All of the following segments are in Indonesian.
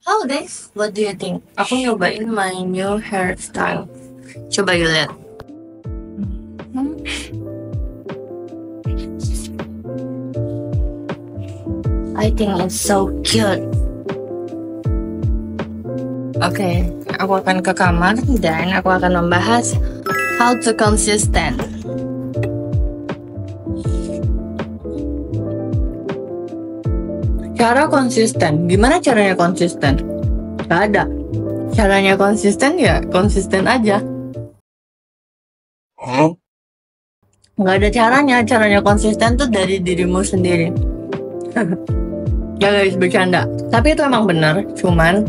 Halo guys, what do you think? Aku nyobain my new hairstyle. Coba you lihat. I think it's so cute. Oke, aku akan ke kamar dan aku akan membahas how to consistent. Cara konsisten, gimana caranya konsisten? Gak ada. Caranya konsisten ya konsisten aja. Gak ada caranya konsisten tuh dari dirimu sendiri. Ya guys, bercanda. Tapi itu emang benar, cuman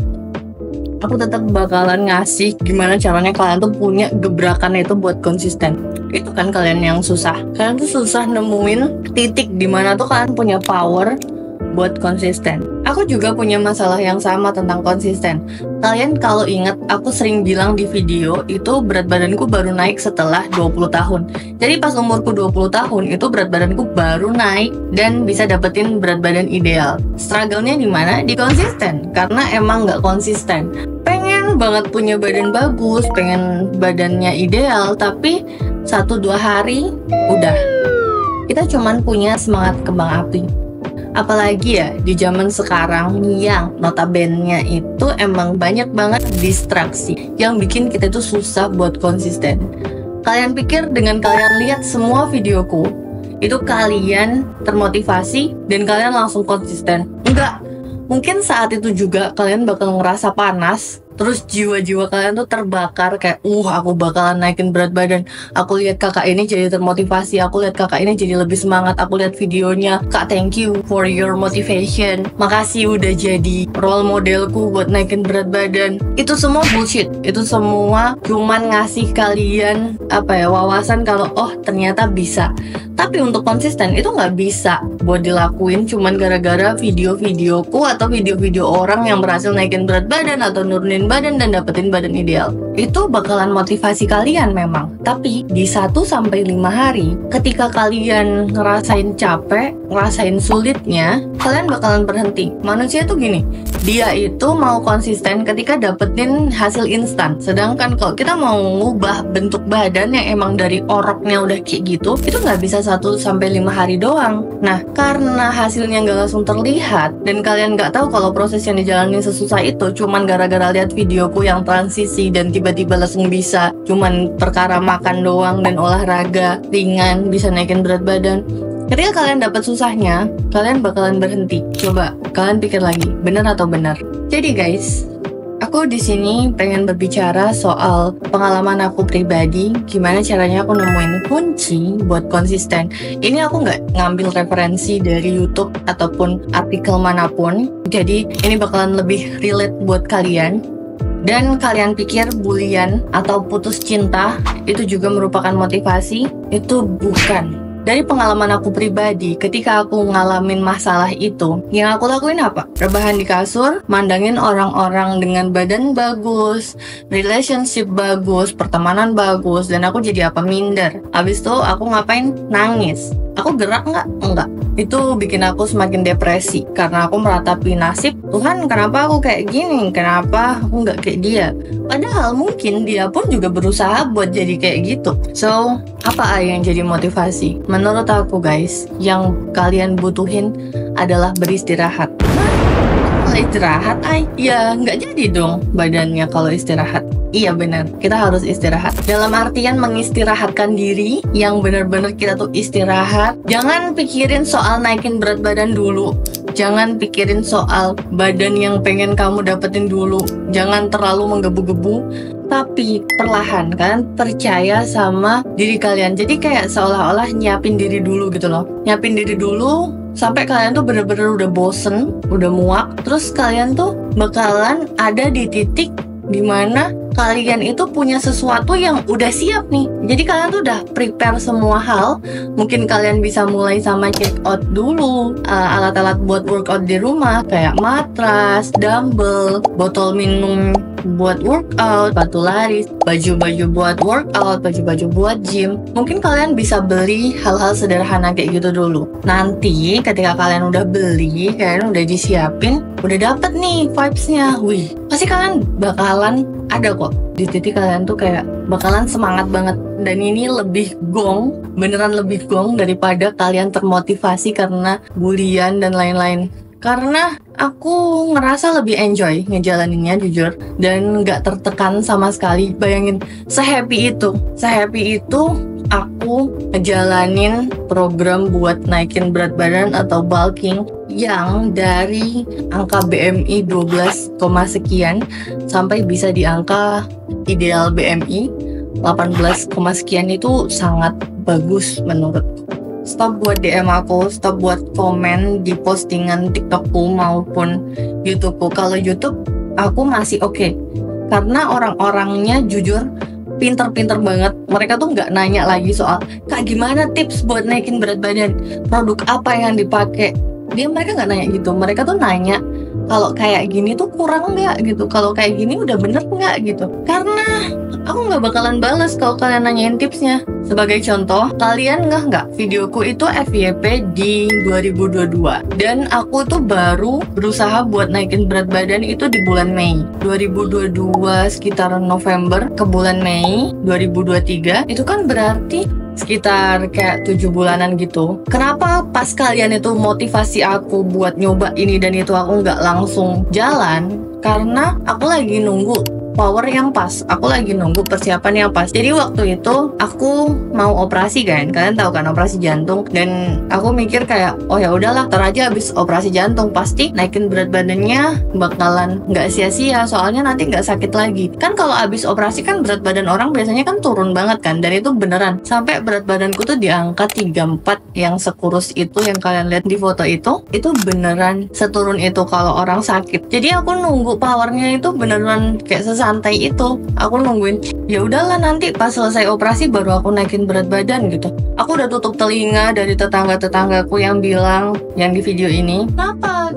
aku tetap bakalan ngasih gimana caranya kalian tuh punya gebrakan itu buat konsisten. Itu kan kalian yang susah. Kalian tuh susah nemuin titik dimana tuh kalian punya power buat konsisten. Aku juga punya masalah yang sama tentang konsisten. Kalian kalau ingat, aku sering bilang di video itu berat badanku baru naik setelah 20 tahun. Jadi pas umurku 20 tahun itu berat badanku baru naik dan bisa dapetin berat badan ideal. Struggle-nya di mana? Di konsisten. Karena emang nggak konsisten. Pengen banget punya badan bagus, pengen badannya ideal, tapi 1-2 hari udah. Kita cuman punya semangat kembang api. Apalagi ya di zaman sekarang yang notabene itu emang banyak banget distraksi yang bikin kita tuh susah buat konsisten. Kalian pikir dengan kalian lihat semua videoku itu kalian termotivasi dan kalian langsung konsisten? Enggak. Mungkin saat itu juga kalian bakal ngerasa panas, terus jiwa-jiwa kalian tuh terbakar kayak aku bakalan naikin berat badan. Aku lihat kakak ini jadi termotivasi, aku lihat kakak ini jadi lebih semangat, aku lihat videonya, Kak thank you for your motivation, makasih udah jadi role modelku buat naikin berat badan. Itu semua bullshit. Itu semua cuman ngasih kalian wawasan kalau ternyata bisa. Tapi untuk konsisten itu nggak bisa buat dilakuin cuman gara-gara video-videoku atau video-video orang yang berhasil naikin berat badan atau nurunin badan dan dapetin badan ideal. Itu bakalan motivasi kalian memang. Tapi di 1-5 hari ketika kalian ngerasain capek, ngerasain sulitnya, kalian bakalan berhenti. Manusia tuh gini, dia itu mau konsisten ketika dapetin hasil instan. Sedangkan kalau kita mau ngubah bentuk badan yang emang dari oroknya udah kayak gitu, itu nggak bisa 1-5 hari doang. Nah, karena hasilnya nggak langsung terlihat dan kalian nggak tahu kalau proses yang dijalani sesusah itu, cuman gara-gara lihat videoku yang transisi dan tiba-tiba langsung bisa, cuman perkara makan doang dan olahraga ringan bisa naikin berat badan. Ketika kalian dapat susahnya, kalian bakalan berhenti. Coba kalian pikir lagi, benar atau benar? Jadi guys, aku di sini pengen berbicara soal pengalaman aku pribadi, gimana caranya aku nemuin kunci buat konsisten. Ini aku nggak ngambil referensi dari YouTube ataupun artikel manapun, jadi ini bakalan lebih relate buat kalian. Dan kalian pikir bulian atau putus cinta itu juga merupakan motivasi? Itu bukan. Dari pengalaman aku pribadi, ketika aku ngalamin masalah itu, yang aku lakuin apa? Rebahan di kasur, mandangin orang-orang dengan badan bagus, relationship bagus, pertemanan bagus, dan aku jadi apa? Minder. Abis itu aku ngapain? Nangis. Aku gerak nggak? Enggak. Itu bikin aku semakin depresi karena aku meratapi nasib. Tuhan, kenapa aku kayak gini? Kenapa aku nggak kayak dia? Padahal mungkin dia pun juga berusaha buat jadi kayak gitu. So, apa yang jadi motivasi? Menurut aku guys, yang kalian butuhin adalah beristirahat. Kalau istirahat, ya nggak jadi dong badannya kalau istirahat. Iya benar, kita harus istirahat. Dalam artian mengistirahatkan diri, yang benar-benar kita tuh istirahat. Jangan pikirin soal naikin berat badan dulu. Jangan pikirin soal badan yang pengen kamu dapetin dulu. Jangan terlalu menggebu-gebu, tapi perlahan. Kalian percaya sama diri kalian. Jadi kayak seolah-olah nyiapin diri dulu gitu loh. Nyiapin diri dulu sampai kalian tuh bener-bener udah bosen, udah muak. Terus kalian tuh bakalan ada di titik dimana kalian itu punya sesuatu yang udah siap nih. Jadi kalian tuh udah prepare semua hal. Mungkin kalian bisa mulai sama check out dulu alat-alat buat workout di rumah kayak matras, dumbbell, botol minum buat workout, sepatu lari, baju-baju buat workout, baju-baju buat gym. Mungkin kalian bisa beli hal-hal sederhana kayak gitu dulu. Nanti ketika kalian udah beli, kalian udah disiapin, udah dapet nih vibes-nya. Wih, pasti kalian bakalan ada kok di titik kalian tuh kayak bakalan semangat banget. Dan ini lebih gong, beneran lebih gong daripada kalian termotivasi karena bulian dan lain-lain. Karena aku ngerasa lebih enjoy ngejalaninnya jujur, dan gak tertekan sama sekali. Bayangin, sehappy itu aku ngejalanin program buat naikin berat badan atau bulking yang dari angka BMI 12, sekian sampai bisa di angka ideal BMI 18, sekian. Itu sangat bagus menurutku. Stop buat DM aku, stop buat komen di postingan TikTokku maupun YouTubeku. Kalau YouTube aku masih oke, karena orang-orangnya jujur pinter-pinter banget. Mereka tuh nggak nanya lagi soal kak gimana tips buat naikin berat badan, produk apa yang dipakai. Mereka nggak nanya gitu. Mereka tuh nanya kalau kayak gini tuh kurang nggak gitu, kalau kayak gini udah bener nggak gitu. Karena aku nggak bakalan balas kalau kalian nanyain tipsnya. Sebagai contoh, kalian nggak videoku itu FYP di 2022, dan aku tuh baru berusaha buat naikin berat badan itu di bulan Mei 2022, sekitar November ke bulan Mei 2023. Itu kan berarti sekitar kayak 7 bulanan gitu. Kenapa pas kalian itu motivasi aku buat nyoba ini dan itu aku nggak langsung jalan? Karena aku lagi nunggu power yang pas, aku lagi nunggu persiapan yang pas. Jadi waktu itu aku mau operasi kan, kalian tahu kan operasi jantung, dan aku mikir kayak oh ya udahlah, ntar aja abis operasi jantung pasti naikin berat badannya bakalan nggak sia-sia, soalnya nanti nggak sakit lagi. Kan kalau abis operasi kan berat badan orang biasanya kan turun banget kan, dan itu beneran sampai berat badanku tuh di angka 34 yang sekurus itu yang kalian lihat di foto itu beneran seturun itu kalau orang sakit. Jadi aku nunggu powernya itu beneran kayak santai itu. Aku nungguin ya udahlah nanti pas selesai operasi baru aku naikin berat badan gitu. Aku udah tutup telinga dari tetangga-tetanggaku yang bilang yang di video ini,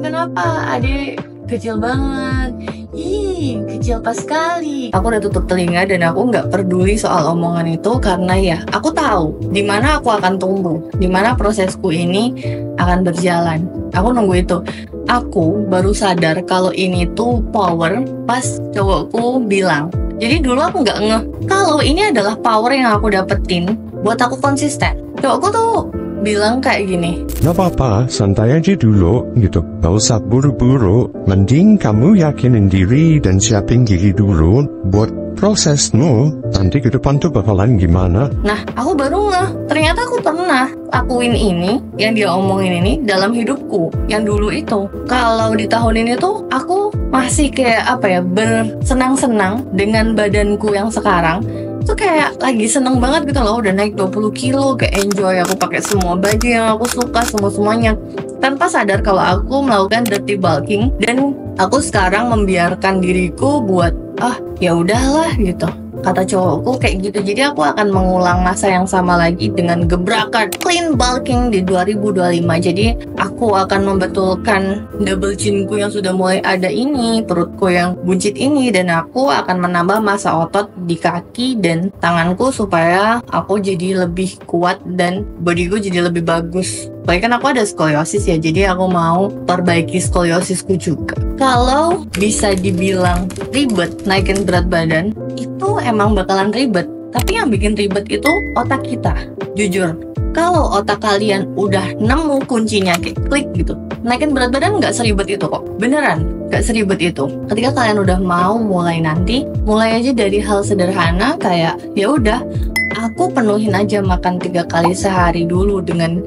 kenapa adik kecil banget, ih kecil pas sekali. Aku udah tutup telinga dan aku nggak peduli soal omongan itu, karena ya aku tahu di mana aku akan tumbuh, di mana prosesku ini akan berjalan. Aku nunggu itu. Aku baru sadar kalau ini tuh power pas cowokku bilang. Jadi dulu aku nggak ngeh kalau ini adalah power yang aku dapetin buat aku konsisten. Cowokku tuh bilang kayak gini, nggak apa-apa, santai aja dulu gitu, gak usah buru-buru, mending kamu yakinin diri dan siapin diri dulu buat prosesmu, nanti ke depan tuh bakalan gimana. Nah, aku baru ngeh, ternyata aku pernah lakuin ini, yang dia omongin ini dalam hidupku yang dulu itu. Kalau di tahun ini tuh aku masih kayak bersenang-senang dengan badanku yang sekarang. Itu kayak lagi seneng banget gitu loh, udah naik 20 kilo, kayak enjoy, aku pakai semua baju yang aku suka, semuanya tanpa sadar kalau aku melakukan dirty bulking, dan aku sekarang membiarkan diriku buat ya udahlah gitu, kata cowokku kayak gitu. Jadi aku akan mengulang masa yang sama lagi dengan gebrakan clean bulking di 2025. Jadi aku akan membetulkan double chinku yang sudah mulai ada ini, perutku yang buncit ini, dan aku akan menambah massa otot di kaki dan tanganku supaya aku jadi lebih kuat dan bodyku jadi lebih bagus. Soalnya kan aku ada skoliosis ya, jadi aku mau perbaiki skoliosisku juga. Kalau bisa dibilang ribet naikin berat badan, itu emang bakalan ribet. Tapi yang bikin ribet itu otak kita. Jujur, kalau otak kalian udah nemu kuncinya kayak klik gitu, naikin berat badan nggak seribet itu kok. Beneran, nggak seribet itu. Ketika kalian udah mau mulai nanti, mulai aja dari hal sederhana kayak ya udah, aku penuhin aja makan 3 kali sehari dulu dengan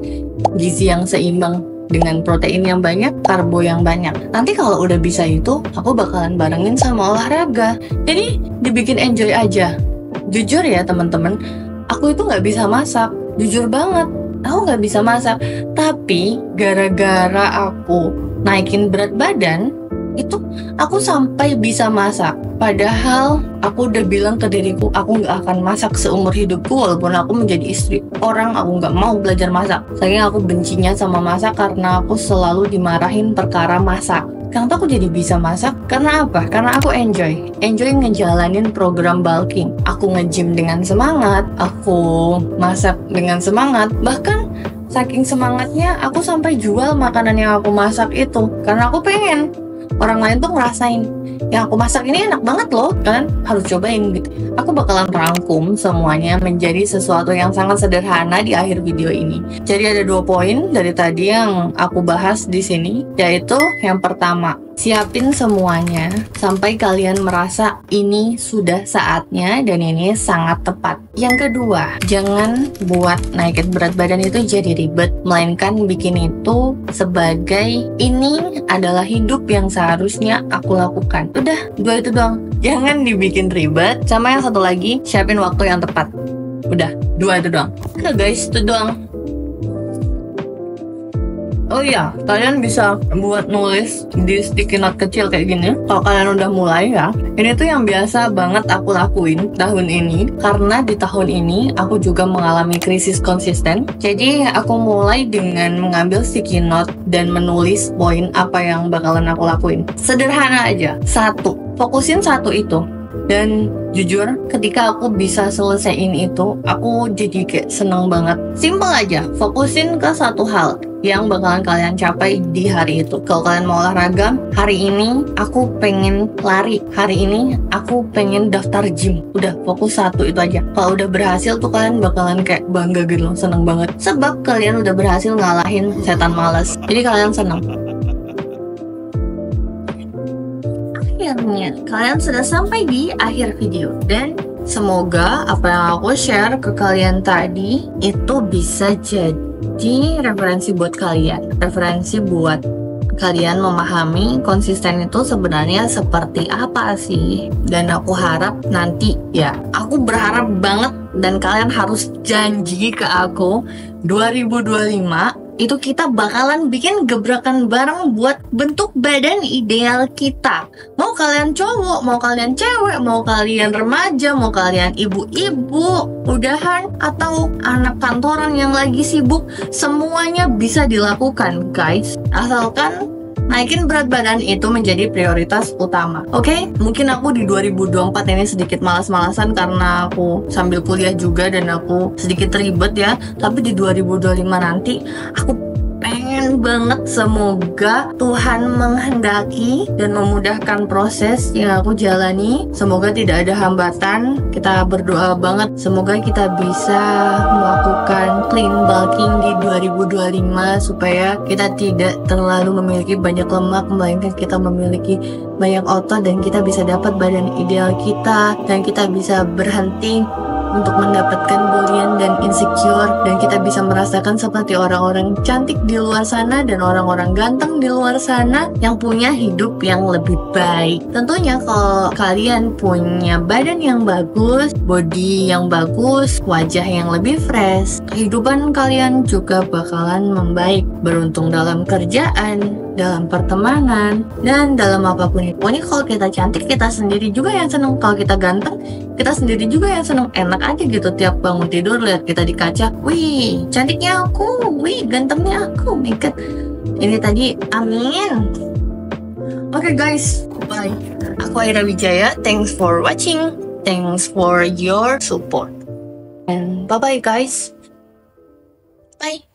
gizi yang seimbang, dengan protein yang banyak, karbo yang banyak. Nanti kalau udah bisa itu, aku bakalan barengin sama olahraga. Jadi dibikin enjoy aja. Jujur ya teman-teman, aku itu nggak bisa masak. Jujur banget, aku nggak bisa masak. Tapi gara-gara aku naikin berat badan, itu aku sampai bisa masak. Padahal aku udah bilang ke diriku aku nggak akan masak seumur hidupku, walaupun aku menjadi istri orang, aku nggak mau belajar masak. Saking aku bencinya sama masak karena aku selalu dimarahin perkara masak. sekarang tuh aku jadi bisa masak karena apa? Karena aku enjoy ngejalanin program bulking. Aku nge-gym dengan semangat, aku masak dengan semangat, bahkan saking semangatnya aku sampai jual makanan yang aku masak itu karena aku pengen orang lain tuh ngerasain yang aku masak ini enak banget loh, kalian harus cobain gitu. Aku bakalan rangkum semuanya menjadi sesuatu yang sangat sederhana di akhir video ini. Jadi ada 2 poin dari tadi yang aku bahas di sini, yaitu yang pertama, siapin semuanya sampai kalian merasa ini sudah saatnya dan ini sangat tepat. Yang kedua, jangan buat naikin berat badan itu jadi ribet, melainkan bikin itu sebagai ini adalah hidup yang seharusnya aku lakukan. Udah, 2 itu doang. Jangan dibikin ribet. Sama yang satu lagi, siapin waktu yang tepat. Udah, 2 itu doang. Oke guys, itu doang. Oh iya, kalian bisa buat nulis di sticky note kecil kayak gini. Kalau kalian udah mulai ya, ini tuh yang biasa banget aku lakuin tahun ini. Karena di tahun ini aku juga mengalami krisis konsisten. Jadi aku mulai dengan mengambil sticky note dan menulis poin apa yang bakalan aku lakuin. Sederhana aja, 1, fokusin 1 itu. Dan jujur, ketika aku bisa selesaiin itu, aku jadi kayak seneng banget. Simple aja, fokusin ke 1 hal yang bakalan kalian capai di hari itu. Kalau kalian mau olahraga, hari ini aku pengen lari, hari ini aku pengen daftar gym. Udah, fokus 1 itu aja. Kalau udah berhasil tuh kalian bakalan kayak bangga gitu loh, seneng banget. Sebab kalian udah berhasil ngalahin setan malas. Jadi kalian seneng. Akhirnya kalian sudah sampai di akhir video, dan semoga apa yang aku share ke kalian tadi itu bisa jadi referensi buat kalian, referensi buat kalian memahami konsisten itu sebenarnya seperti apa sih. Dan aku harap nanti ya, aku berharap banget dan kalian harus janji ke aku 2025 itu kita bakalan bikin gebrakan bareng buat bentuk badan ideal kita. Mau kalian cowok, mau kalian cewek, mau kalian remaja, mau kalian ibu-ibu, udahan, atau anak kantoran yang lagi sibuk, semuanya bisa dilakukan guys. Asalkan naikin berat badan itu menjadi prioritas utama. Oke? Mungkin aku di 2024 ini sedikit malas-malasan karena aku sambil kuliah juga dan aku sedikit ribet ya. Tapi di 2025 nanti aku pengen banget, semoga Tuhan menghendaki dan memudahkan proses yang aku jalani. Semoga tidak ada hambatan. Kita berdoa banget semoga kita bisa melakukan clean bulking di 2025 supaya kita tidak terlalu memiliki banyak lemak, melainkan kita memiliki banyak otot dan kita bisa dapat badan ideal kita, dan kita bisa berhenti untuk mendapatkan bulian dan insecure, dan kita bisa merasakan seperti orang-orang cantik di luar sana dan orang-orang ganteng di luar sana yang punya hidup yang lebih baik. Tentunya kalau kalian punya badan yang bagus, body yang bagus, wajah yang lebih fresh, kehidupan kalian juga bakalan membaik. Beruntung dalam kerjaan, dalam pertemanan, dan dalam apapun itu. Pokoknya kalau kita cantik, kita sendiri juga yang seneng. Kalau kita ganteng, kita sendiri juga yang seneng. Enak aja gitu tiap bangun tidur lihat kita di kaca, wih cantiknya aku, wih gantengnya aku, my god. Ini tadi amin. Oke guys, bye. Aku Aira Wijaya, thanks for watching, thanks for your support, and bye bye guys, bye.